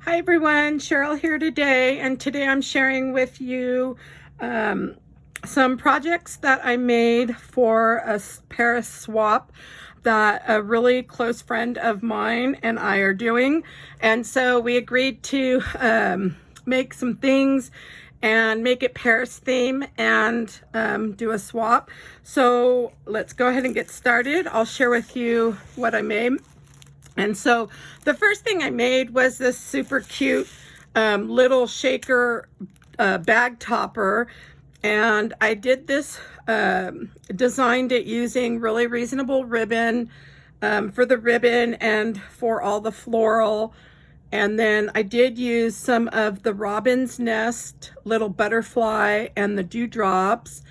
Hi everyone, Cheryl here today, and today I'm sharing with you some projects that I made for a Paris swap that a really close friend of mine and I are doing. And so we agreed to make some things and make it Paris theme and do a swap. So let's go ahead and get started. I'll share with you what I made. And so the first thing I made was this super cute little shaker bag topper. And I did this, designed it using really reasonable ribbon for the ribbon and for all the floral. And then I did use some of the robin's nest little butterfly and the dewdrops,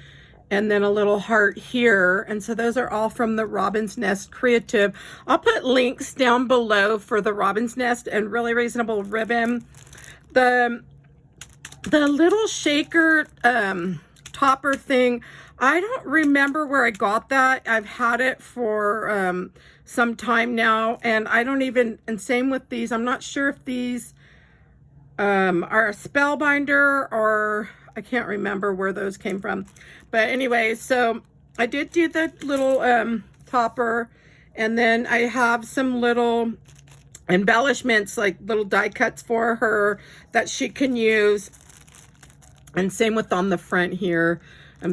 and then a little heart here. And so those are all from the Robin's Nest Creative. I'll put links down below for the Robin's Nest and really reasonable ribbon. The little shaker topper thing, I don't remember where I got that. I've had it for some time now, and I don't even, and same with these, I'm not sure if these are a spellbinder or I can't remember where those came from. But anyway, so I did do the little topper, and then I have some little embellishments, like little die cuts for her that she can use. And same with on the front here.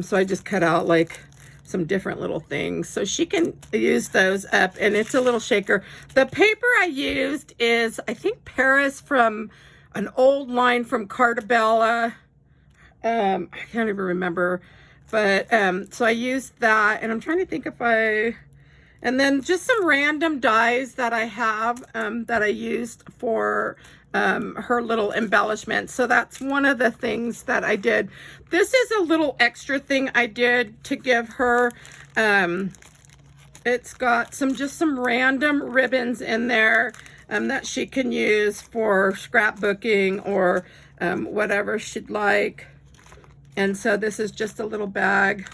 So I just cut out like some different little things so she can use those up, and it's a little shaker. The paper I used is, I think, Paris, from an old line from Cartabella. I can't even remember, but so I used that, and I'm trying to think if and then just some random dies that I have that I used for her little embellishment. So that's one of the things that I did. This is a little extra thing I did to give her. It's got just some random ribbons in there that she can use for scrapbooking or whatever she'd like. And so this is just a little bag.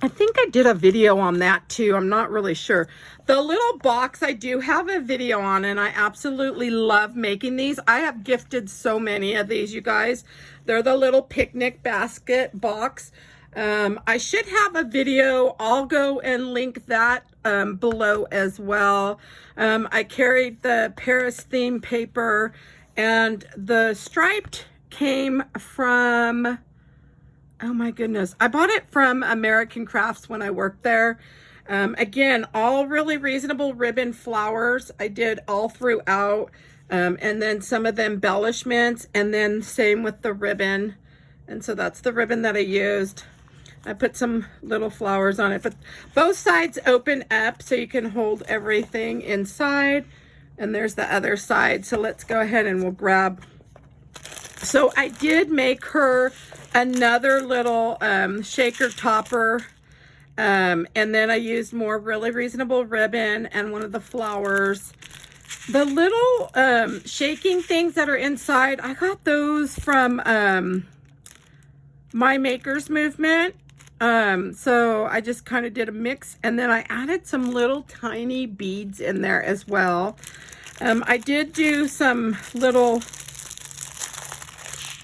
I think I did a video on that too. I'm not really sure. The little box I do have a video on, and I absolutely love making these. I have gifted so many of these, you guys. They're the little picnic basket box. I should have a video. I'll go and link that below as well. I carried the Paris theme paper, and the striped came from, oh my goodness, I bought it from American Crafts when I worked there. Again, all really reasonable ribbon flowers I did all throughout, and then some of the embellishments, and then same with the ribbon. And so that's the ribbon that I used. I put some little flowers on it, but both sides open up so you can hold everything inside, and there's the other side. So let's go ahead and we'll grab. So I did make her another little shaker topper, and then I used more really reasonable ribbon and one of the flowers. The little shaking things that are inside, I got those from My Maker's Movement. So I just kind of did a mix, and then I added some little tiny beads in there as well. I did do some little,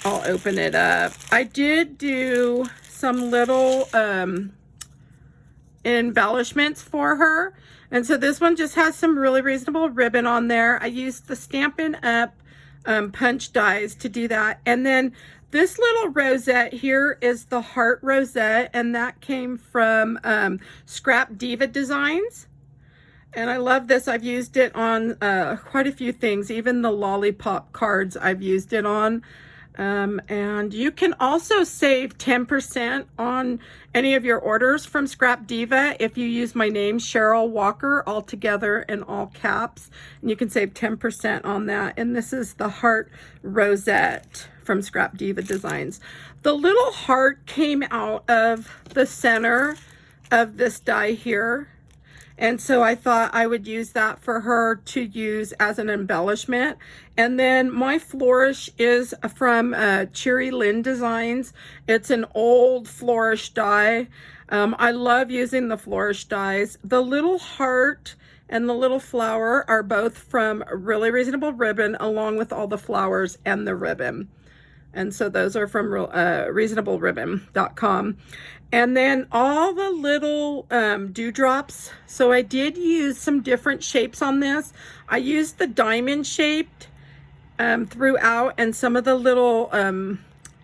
I'll open it up. I did do some little embellishments for her. And so this one just has some really reasonable ribbon on there. I used the Stampin' Up punch dies to do that. And then this little rosette here is the heart rosette, and that came from Scrap Diva Designs. And I love this. I've used it on quite a few things, even the lollipop cards I've used it on. And you can also save 10% on any of your orders from Scrap Diva if you use my name, Cheryl Walker, all together in all caps. And you can save 10% on that. And this is the heart rosette from Scrap Diva Designs. The little heart came out of the center of this die here. And so I thought I would use that for her to use as an embellishment. And then my flourish is from Cherry Lynn Designs. It's an old flourish die. I love using the flourish dies. The little heart and the little flower are both from Really Reasonable Ribbon, along with all the flowers and the ribbon. And so those are from reasonableRibbon.com. And then all the little dewdrops. So I did use some different shapes on this. I used the diamond shaped throughout, and some of the little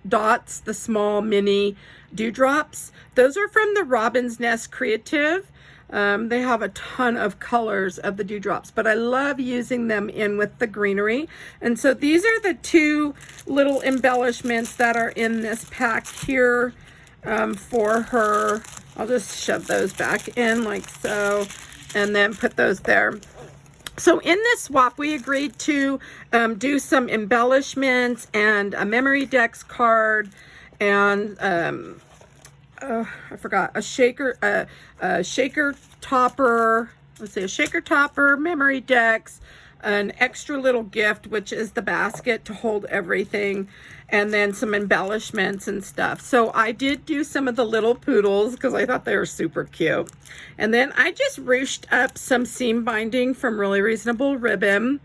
dots, the small mini dewdrops. Those are from the Robin's Nest Creative. They have a ton of colors of the dewdrops, but I love using them in with the greenery. And so these are the two little embellishments that are in this pack here for her. I'll just shove those back in like so, and then put those there. So in this swap, we agreed to do some embellishments and a memory decks card, and I forgot, a shaker topper. Let's see, a shaker topper, memory decks, an extra little gift, which is the basket to hold everything, and then some embellishments and stuff. So I did do some of the little poodles because I thought they were super cute. And then I just ruched up some seam binding from Really Reasonable Ribbon.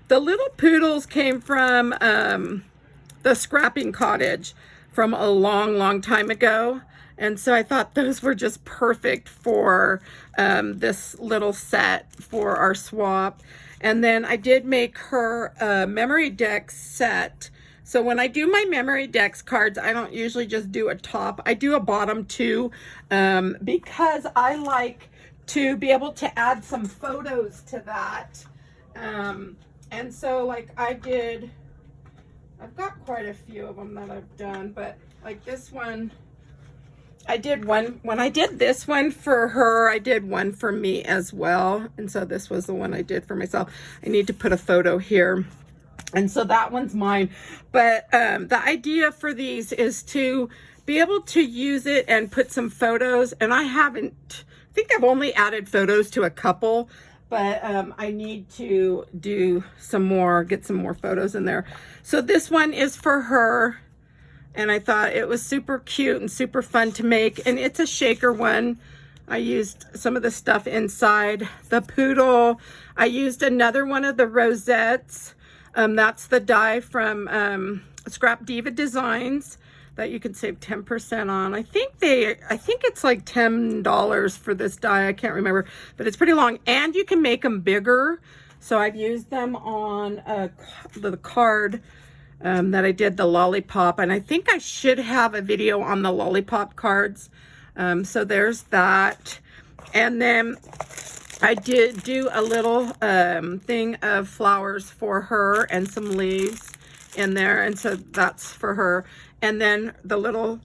The little poodles came from the Scrapping Cottage from a long time ago. And so I thought those were just perfect for this little set for our swap. And then I did make her a memory decks set. So when I do my memory decks cards, I don't usually just do a top. I do a bottom too, because I like to be able to add some photos to that. And so like I've got quite a few of them that I've done, but like this one, I did one, when I did this one for her, I did one for me as well. And so this was the one I did for myself. I need to put a photo here. And so that one's mine. But the idea for these is to be able to use it and put some photos. And I think I've only added photos to a couple, but I need to do some more, get some more photos in there. So this one is for her. And I thought it was super cute and super fun to make. And it's a shaker one. I used some of the stuff inside. The poodle, I used another one of the rosettes. That's the die from Scrap Diva Designs that you can save 10% on. I think it's like $10 for this die. I can't remember, but it's pretty long. And you can make them bigger. So I've used them on the card that I did, the lollipop, and I think I should have a video on the lollipop cards. So there's that. And then I did do a little thing of flowers for her and some leaves in there, and so that's for her. And then the little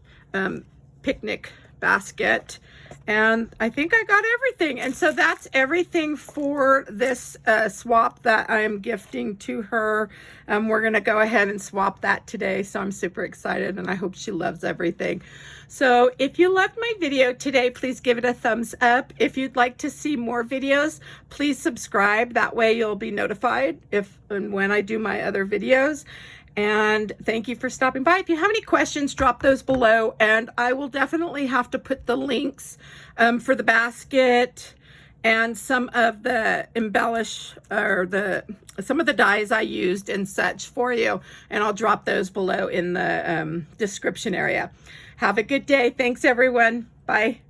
picnic basket. And I think I got everything. And so that's everything for this swap that I'm gifting to her. We're going to go ahead and swap that today. So I'm super excited, and I hope she loves everything. So if you loved my video today, please give it a thumbs up. If you'd like to see more videos, please subscribe. That way you'll be notified if and when I do my other videos. And thank you for stopping by. If you have any questions, drop those below, and I will definitely have to put the links for the basket and some of the some of the dies I used and such for you, and I'll drop those below in the description area. Have a good day. Thanks, everyone. Bye.